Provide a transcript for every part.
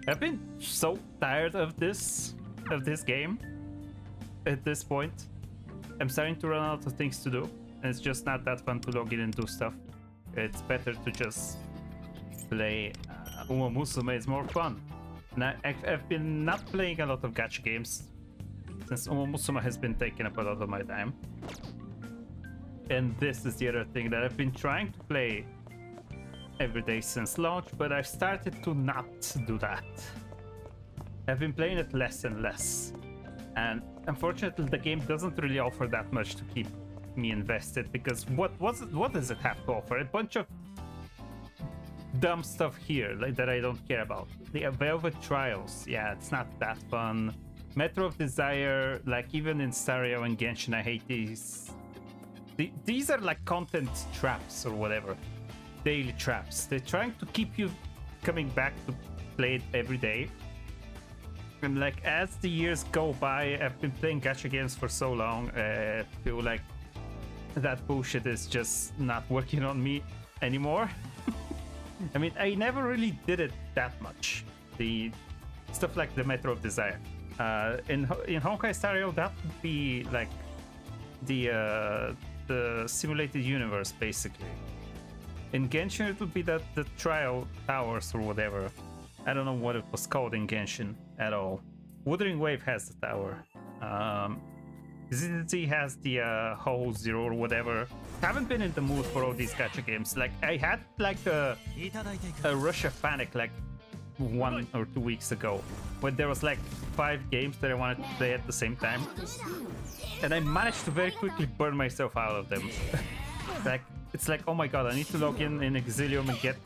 I've been so tired of this game at this point. I'm starting to run out of things to do, and it's just not that fun to log in and do stuff. It's better to just play Uma Musume. It's more fun. And I've been not playing a lot of gacha games since Uma Musume has been taking up a lot of my time. And this is the other thing that I've been trying to play every day since launch, but I've started to not do that. I've been playing it less and less. And unfortunately, the game doesn't really offer that much to keep me invested, because what does it have to offer? A bunch of dumb stuff here like that I don't care about. The Velvet Trials, yeah, it's not that fun. Metro of Desire, like even in Stereo and Genshin, I hate these. These are like content traps or whatever. Daily traps. They're trying to keep you coming back to play it every day. And like as the years go by, I've been playing gacha games for so long, I feel like that bullshit is just not working on me anymore. I mean, I never really did it that much. The stuff like the Metro of Desire. In Honkai Star Rail, that would be like the simulated universe, basically. In Genshin, it would be the trial towers or whatever. I don't know what it was called in Genshin at all. Wuthering Wave has the tower. ZZ has the Whole Zero or whatever. Haven't been in the mood for all these gacha games. Like I had like a Russia panic like 1 or 2 weeks ago, when there was like 5 games that I wanted to play at the same time, and I managed to very quickly burn myself out of them. Like it's like, oh my god, I need to log in Exilium and get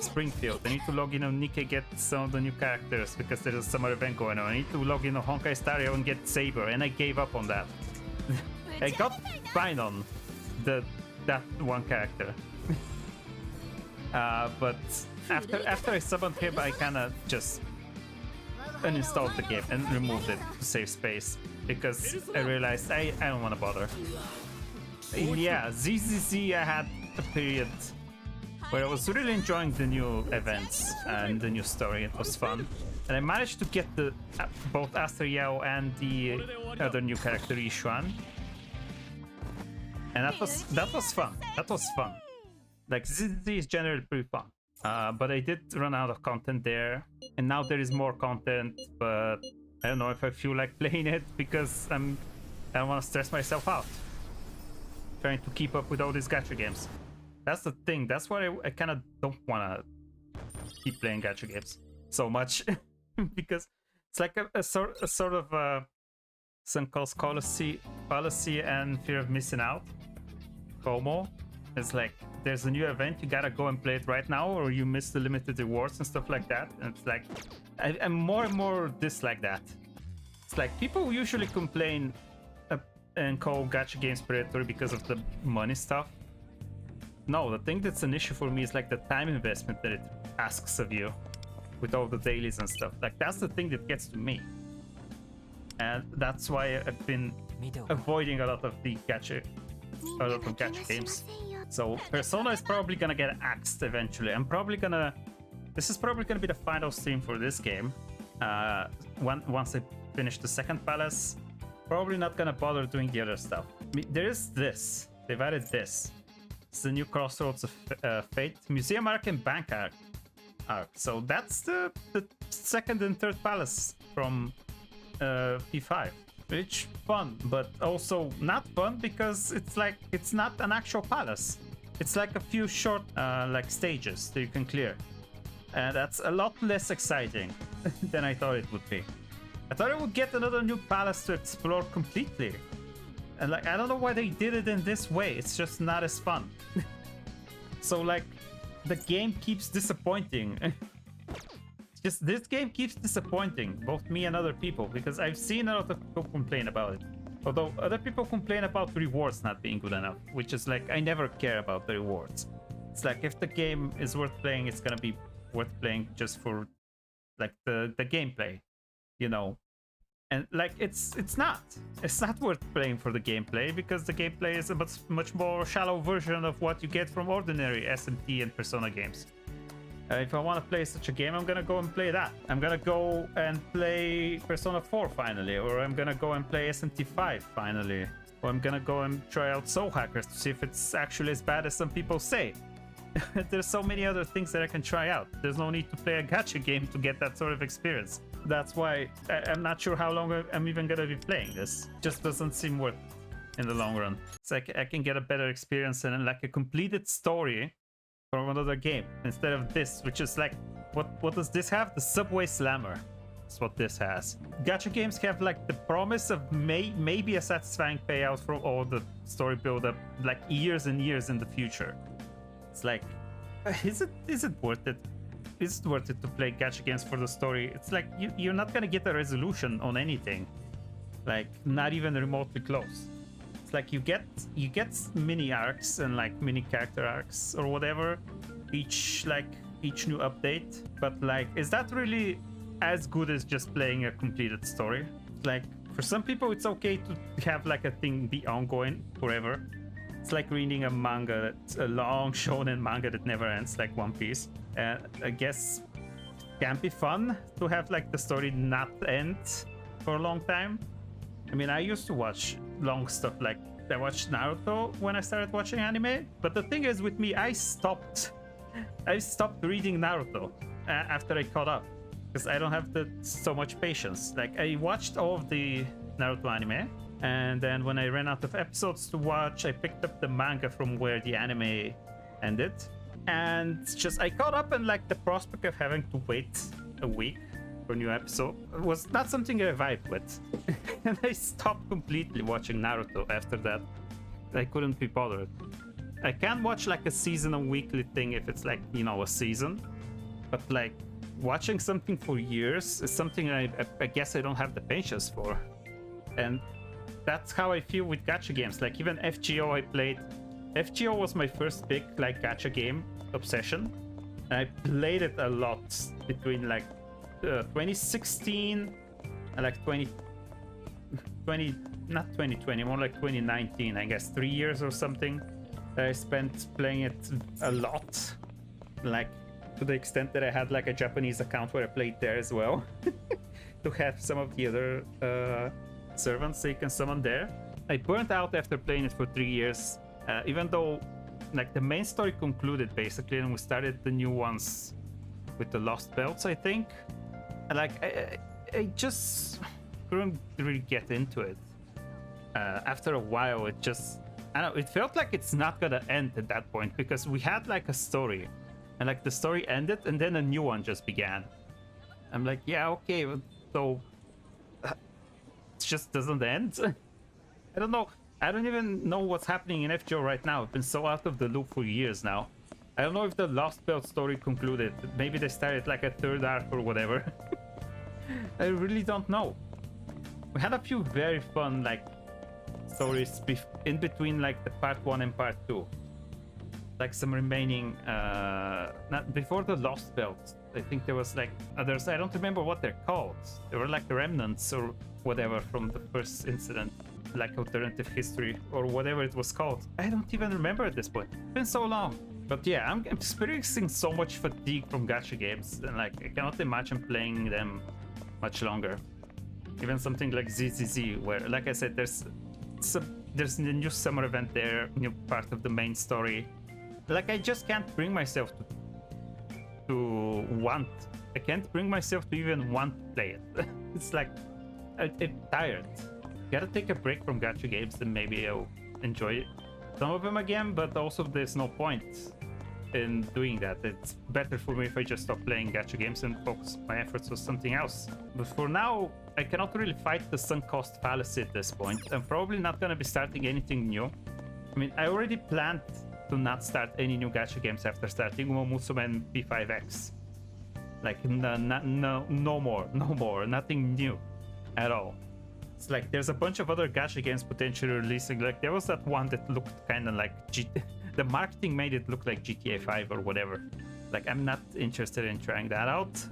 Springfield. I need to log in on Nikkei, get some of the new characters because there's a summer event going on. I need to log in on Honkai Star Rail and get Saber, and I gave up on that. I got fine on that one character. But after I summoned him, I kind of just uninstalled the game and removed it to save space, because I realized I don't want to bother. Yeah, ZZZ, I had a period where I was really enjoying the new events and the new story. It was fun, and I managed to get the both Aster Yao and the other new character Yishuan, and that was fun. That was fun. Like ZZ is generally pretty fun, but I did run out of content there, and now there is more content. But I don't know if I feel like playing it, because I don't want to stress myself out trying to keep up with all these gacha games. That's the thing. That's why I kind of don't want to keep playing gacha games so much, because it's like a sort of some calls policy and fear of missing out. FOMO. It's like there's a new event, you gotta go and play it right now, or you miss the limited rewards and stuff like that. And it's like I'm more and more dislike that. It's like people usually complain and call gacha games predatory because of the money stuff. No, the thing that's an issue for me is like the time investment that it asks of you with all the dailies and stuff. Like that's the thing that gets to me, and that's why I've been avoiding a lot of gacha games. So Persona is probably gonna get axed eventually. This is probably gonna be the final stream for this game. Once I finish the second palace, probably not gonna bother doing the other stuff. There is this. They've added this. It's the new Crossroads of Fate Museum Arc and Bank Arc. So that's the second and third palace from P5. Which fun, but also not fun, because it's not an actual palace. It's like a few short like stages that you can clear, and that's a lot less exciting than I thought it would be. I thought I would get another new palace to explore completely, and like I don't know why they did it in this way. It's just not as fun. So like the game keeps disappointing. Just this game keeps disappointing both me and other people, because I've seen a lot of people complain about it. Although other people complain about rewards not being good enough, which is like, I never care about the rewards. It's like, if the game is worth playing, it's gonna be worth playing just for like the gameplay, you know. And like it's not worth playing for the gameplay, because the gameplay is a much more shallow version of what you get from ordinary SMT and Persona games. If I want to play such a game, I'm gonna go and play that. I'm gonna go and play Persona 4 finally, or I'm gonna go and play SMT5 finally, or I'm gonna go and try out Soul Hackers to see if it's actually as bad as some people say. There's so many other things that I can try out. There's no need to play a gacha game to get that sort of experience. That's why I'm not sure how long I'm even gonna be playing this. Just doesn't seem worth it in the long run. It's like I can get a better experience and like a completed story from another game instead of this, which is like, what does this have? The Subway Slammer. That's what this has. Gacha games have like the promise of maybe a satisfying payout from all the story build up like years and years in the future. It's like, is it worth it? Is it worth it to play gacha games for the story? It's like you're not gonna get a resolution on anything, like not even remotely close. It's like you get mini arcs and like mini character arcs or whatever each new update, but like, is that really as good as just playing a completed story? Like, for some people it's okay to have like a thing be ongoing forever. It's like reading a manga, that's a long shonen manga that never ends, like One Piece. I guess it can be fun to have like the story not end for a long time. I mean, I used to watch long stuff, like I watched Naruto when I started watching anime. But the thing is with me, I stopped reading Naruto after I caught up, because I don't have so much patience. Like, I watched all of the Naruto anime, and then when I ran out of episodes to watch, I picked up the manga from where the anime ended. And just, I caught up, and like the prospect of having to wait a week for a new episode was not something I vibed with. And I stopped completely watching Naruto after that. I couldn't be bothered. I can watch like a seasonal weekly thing if it's like, you know, a season. But like watching something for years is something I guess I don't have the patience for. And that's how I feel with gacha games. Like even FGO I played. FGO was my first big like gacha game obsession. And I played it a lot between like 2016 and like 2020, not 2020, more like 2019, I guess, 3 years or something. I spent playing it a lot, like to the extent that I had like a Japanese account where I played there as well to have some of the other servants so you can summon there. I burnt out after playing it for 3 years, even though like the main story concluded basically, and we started the new ones with the Lost Belts, I think. And like I just couldn't really get into it. After a while, it just, I don't know, it felt like it's not gonna end at that point, because we had like a story, and like the story ended and then a new one just began. I'm like, yeah, okay, so it just doesn't end. I don't know. I don't even know what's happening in FGO right now. I've been so out of the loop for years now. I don't know if the Lost Belt story concluded. Maybe they started like a third arc or whatever. I really don't know. We had a few very fun like stories in between like the part 1 and part 2. Like some remaining not before the Lost Belt. I think there was like others. I don't remember what they're called. They were like the remnants or whatever from the first incident, like alternative history or whatever it was called. I don't even remember at this point. It's been so long. But yeah, I'm experiencing so much fatigue from gacha games, and like I cannot imagine playing them much longer. Even something like ZZZ, where, like I said, there's a new summer event there, new part of the main story. Like, I just can't bring myself to want. I can't bring myself to even want to play it. It's like I'm tired. Gotta take a break from gacha games, and maybe I'll enjoy some of them again. But also, there's no point in doing that. It's better for me if I just stop playing gacha games and focus my efforts on something else. But for now, I cannot really fight the sunk cost fallacy at this point. I'm probably not gonna be starting anything new. I mean, I already planned to not start any new gacha games after starting Musumen P5X. Like, no more, nothing new at all. It's like there's a bunch of other gacha games potentially releasing. Like, there was that one that looked kind of like the marketing made it look like GTA 5 or whatever. Like, I'm not interested in trying that out.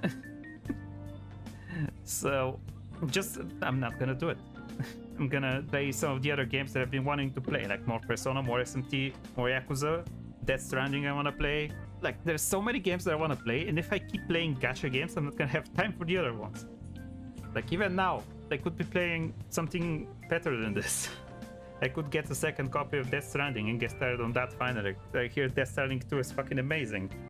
So I'm not gonna do it. I'm gonna play some of the other games that I've been wanting to play, like more Persona, more SMT, more Yakuza, Death Stranding I wanna play, like, there's so many games that I want to play, and if I keep playing gacha games, I'm not gonna have time for the other ones. Like, even now, I could be playing something better than this. I could get a second copy of Death Stranding and get started on that finally. I hear Death Stranding 2 is fucking amazing.